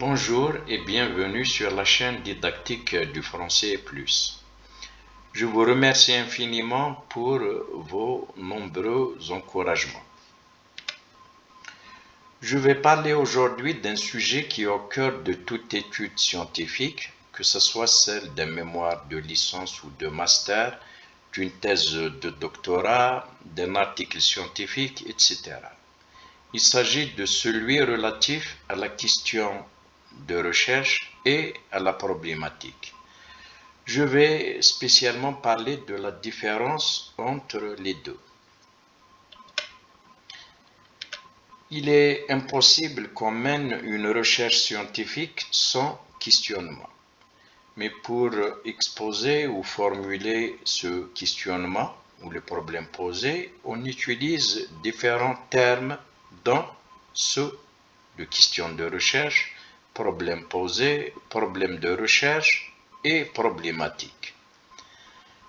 Bonjour et bienvenue sur la chaîne didactique du français plus. Je vous remercie infiniment pour vos nombreux encouragements. Je vais parler aujourd'hui d'un sujet qui est au cœur de toute étude scientifique, que ce soit celle d'un mémoire de licence ou de master, d'une thèse de doctorat, d'un article scientifique, etc. Il s'agit de celui relatif à la question de recherche et à la problématique. Je vais spécialement parler de la différence entre les deux. Il est impossible qu'on mène une recherche scientifique sans questionnement. Mais pour exposer ou formuler ce questionnement ou le problème posé, on utilise différents termes dont ceux de question de recherche, problème posé, problème de recherche et problématique.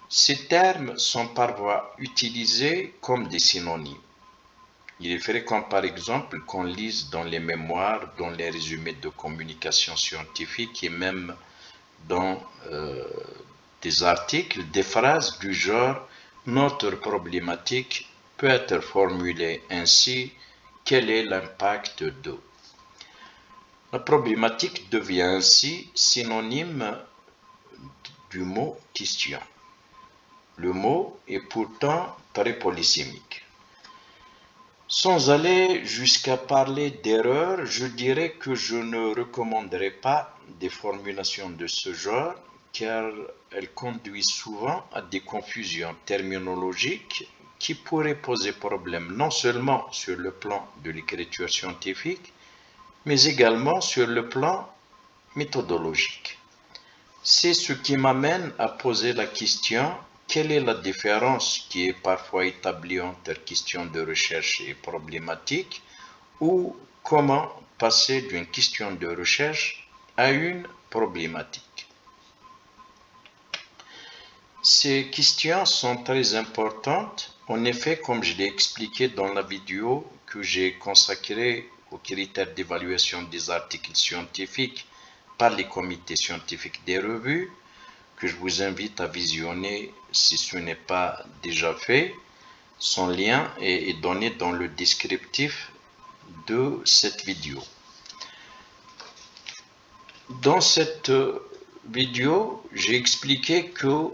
Ces termes sont parfois utilisés comme des synonymes. Il est fréquent par exemple qu'on lise dans les mémoires, dans les résumés de communication scientifique et même dans des articles, des phrases du genre « Notre problématique peut être formulée ainsi, quel est l'impact de ». La problématique devient ainsi synonyme du mot question. Le mot est pourtant très polysémique. Sans aller jusqu'à parler d'erreur, je dirais que je ne recommanderais pas des formulations de ce genre car elles conduisent souvent à des confusions terminologiques qui pourraient poser problème non seulement sur le plan de l'écriture scientifique, mais également sur le plan méthodologique. C'est ce qui m'amène à poser la question: quelle est la différence qui est parfois établie entre question de recherche et problématique, ou comment passer d'une question de recherche à une problématique? Ces questions sont très importantes. En effet, comme je l'ai expliqué dans la vidéo que j'ai consacrée aux critères d'évaluation des articles scientifiques par les comités scientifiques des revues, que je vous invite à visionner si ce n'est pas déjà fait. Son lien est donné dans le descriptif de cette vidéo. Dans cette vidéo, j'ai expliqué que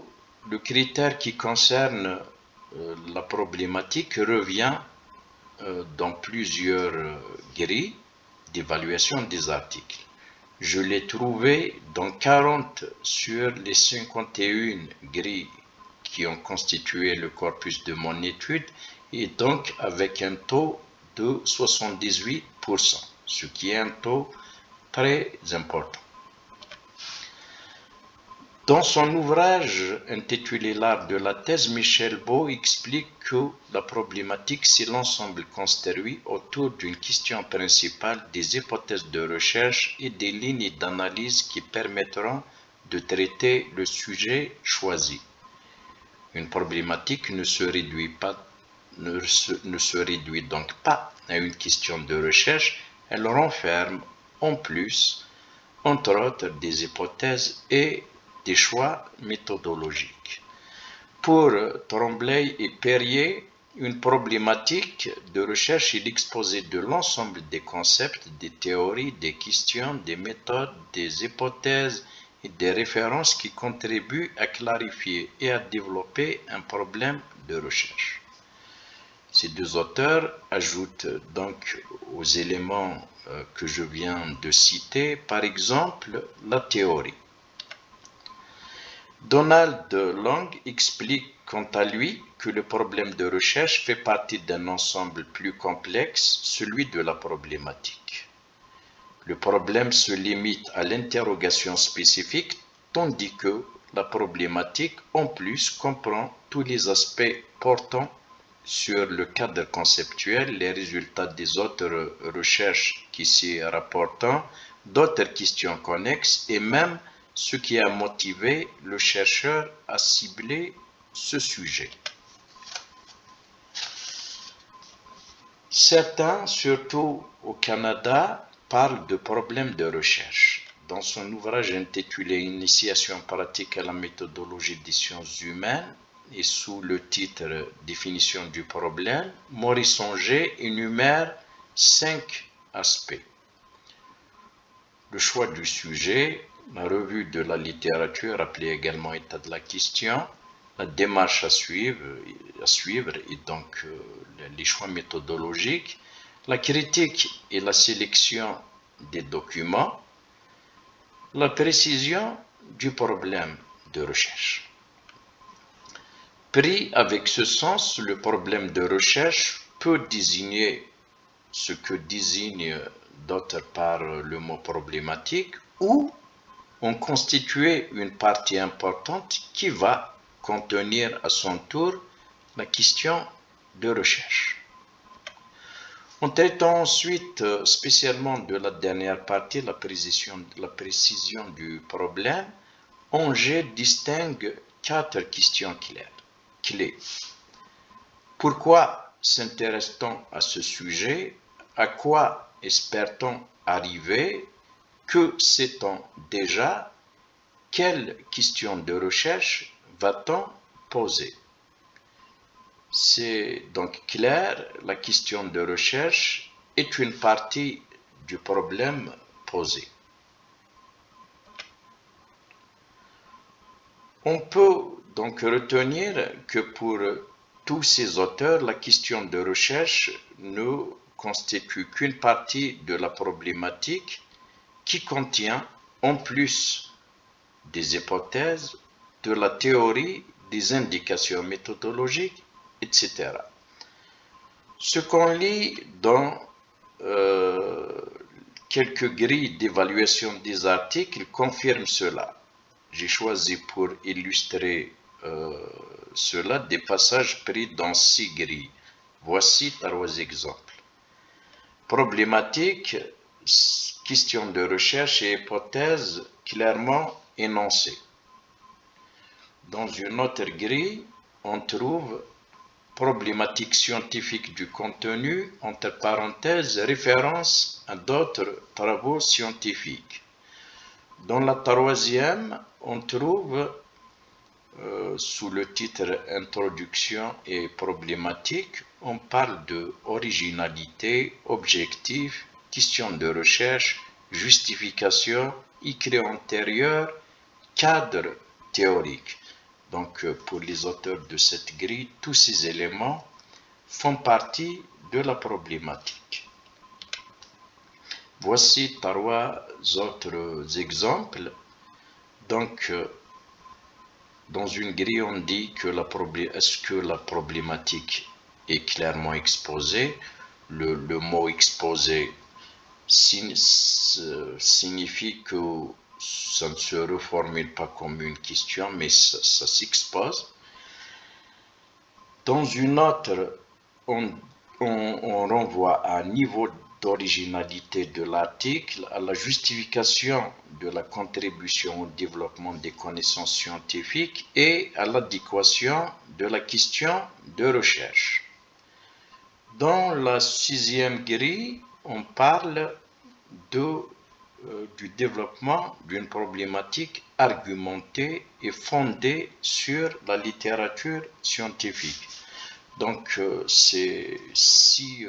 le critère qui concerne la problématique revient dans plusieurs grilles d'évaluation des articles. Je l'ai trouvé dans 40 sur les 51 grilles qui ont constitué le corpus de mon étude, et donc avec un taux de 78%, ce qui est un taux très important. Dans son ouvrage intitulé L'art de la thèse, Michel Beau explique que la problématique, c'est l'ensemble construit autour d'une question principale, des hypothèses de recherche et des lignes d'analyse qui permettront de traiter le sujet choisi. Une problématique ne se réduit donc pas à une question de recherche, elle renferme en plus, entre autres, des hypothèses et des choix méthodologiques. Pour Tremblay et Perrier, une problématique de recherche est l'exposé de l'ensemble des concepts, des théories, des questions, des méthodes, des hypothèses et des références qui contribuent à clarifier et à développer un problème de recherche. Ces deux auteurs ajoutent donc aux éléments que je viens de citer, par exemple, la théorie. Donald Long explique quant à lui que le problème de recherche fait partie d'un ensemble plus complexe, celui de la problématique. Le problème se limite à l'interrogation spécifique, tandis que la problématique, en plus, comprend tous les aspects portant sur le cadre conceptuel, les résultats des autres recherches qui s'y rapportent, d'autres questions connexes et même ce qui a motivé le chercheur à cibler ce sujet. Certains, surtout au Canada, parle de problèmes de recherche. Dans son ouvrage intitulé Initiation pratique à la méthodologie des sciences humaines et sous le titre Définition du problème, Maurice Anger énumère 5 aspects. Le choix du sujet, la revue de la littérature, appelée également état de la question, la démarche à suivre et donc les choix méthodologiques, la critique et la sélection des documents, la précision du problème de recherche. Pris avec ce sens, le problème de recherche peut désigner ce que désigne d'autre part le mot problématique ou en constituer une partie importante qui va contenir à son tour la question de recherche. En traitant ensuite spécialement de la dernière partie, la précision du problème, Anger distingue 4 questions clés. Pourquoi s'intéresse-t-on à ce sujet? À quoi espère-t-on arriver? Que sait-on déjà? Quelles questions de recherche va-t-on poser? C'est donc clair, la question de recherche est une partie du problème posé. On peut donc retenir que pour tous ces auteurs, la question de recherche ne constitue qu'une partie de la problématique qui contient, en plus des hypothèses, de la théorie, des indications méthodologiques, etc. Ce qu'on lit dans quelques grilles d'évaluation des articles confirme cela. J'ai choisi pour illustrer cela des passages pris dans 6 grilles. Voici 3 exemples. Problématique, question de recherche et hypothèse clairement énoncées. Dans une autre grille, on trouve problématique scientifique du contenu, entre parenthèses, référence à d'autres travaux scientifiques. Dans la 3e, on trouve sous le titre Introduction et problématique, on parle de originalité, objectif, question de recherche, justification, écrit antérieur, cadre théorique. Donc, pour les auteurs de cette grille, tous ces éléments font partie de la problématique. Voici 3 autres exemples. Donc, dans une grille, on dit que est-ce que la problématique est clairement exposée? Le mot exposé signifie que ça ne se reformule pas comme une question, mais ça s'expose. Dans une autre, on renvoie à un niveau d'originalité de l'article, à la justification de la contribution au développement des connaissances scientifiques et à l'adéquation de la question de recherche. Dans la 6e grille, on parle du développement d'une problématique argumentée et fondée sur la littérature scientifique. Donc, ces 6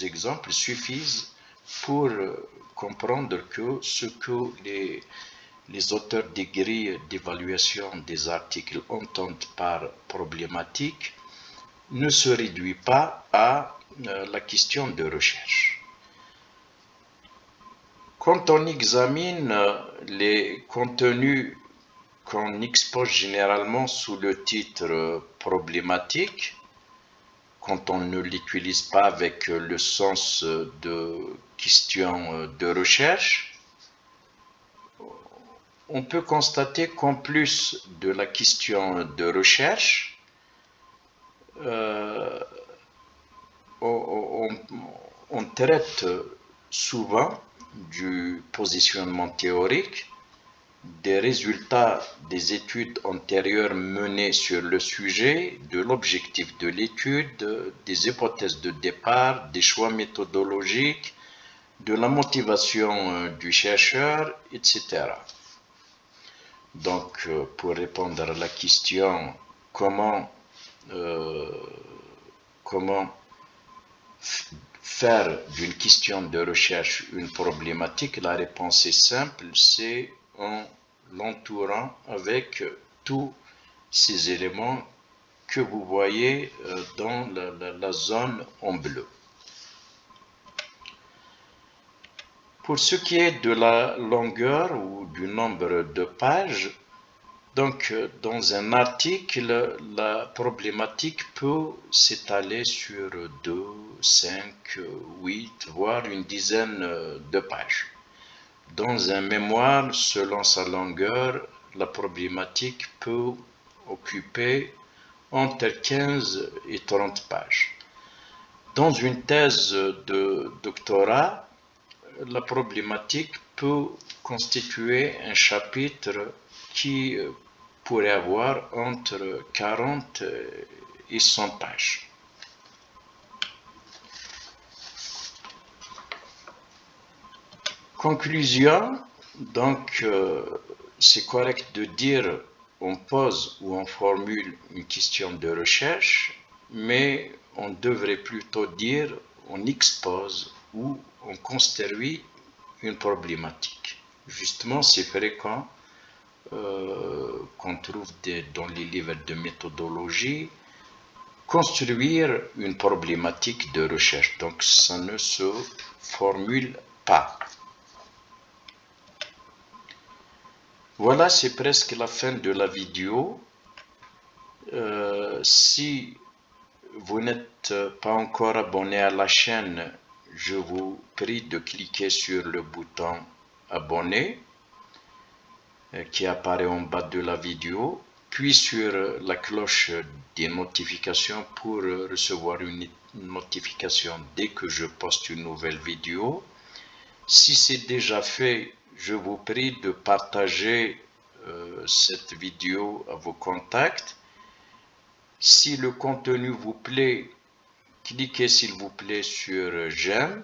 exemples suffisent pour comprendre que ce que les auteurs des grilles d'évaluation des articles entendent par problématique ne se réduit pas à la question de recherche. Quand on examine les contenus qu'on expose généralement sous le titre problématique, quand on ne l'utilise pas avec le sens de question de recherche, on peut constater qu'en plus de la question de recherche, on traite souvent du positionnement théorique, des résultats des études antérieures menées sur le sujet, de l'objectif de l'étude, des hypothèses de départ, des choix méthodologiques, de la motivation du chercheur, etc. Donc, pour répondre à la question comment faire d'une question de recherche une problématique, la réponse est simple, c'est en l'entourant avec tous ces éléments que vous voyez dans la zone en bleu. Pour ce qui est de la longueur ou du nombre de pages, donc dans un article, la problématique peut s'étaler sur 2, 5, 8, voire une dizaine de pages. Dans un mémoire, selon sa longueur, la problématique peut occuper entre 15 et 30 pages. Dans une thèse de doctorat, la problématique peut constituer un chapitre qui pourrait avoir entre 40 et 100 pages. Conclusion, donc c'est correct de dire on pose ou on formule une question de recherche, mais on devrait plutôt dire on expose ou on construit une problématique. Justement, c'est fréquent qu'on trouve dans les livres de méthodologie construire une problématique de recherche. Donc, ça ne se formule pas. Voilà, c'est presque la fin de la vidéo. Si vous n'êtes pas encore abonné à la chaîne, je vous prie de cliquer sur le bouton abonner qui apparaît en bas de la vidéo, puis sur la cloche des notifications pour recevoir une notification dès que je poste une nouvelle vidéo. Si c'est déjà fait, je vous prie de partager cette vidéo à vos contacts. Si le contenu vous plaît, cliquez s'il vous plaît sur j'aime.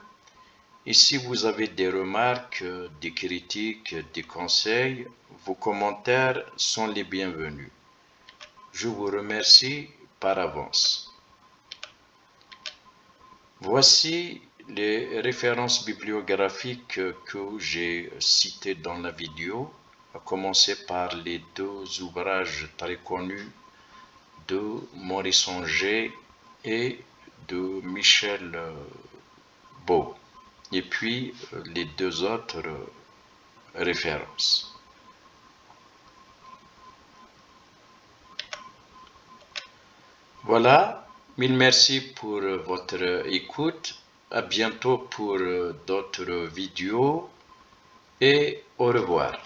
Et si vous avez des remarques, des critiques, des conseils, vos commentaires sont les bienvenus. Je vous remercie par avance. Voici les références bibliographiques que j'ai citées dans la vidéo, à commencer par les 2 ouvrages très connus de Maurice Anger et de Michel Beau, et puis les 2 autres références. Voilà, mille merci pour votre écoute. À bientôt pour d'autres vidéos et au revoir.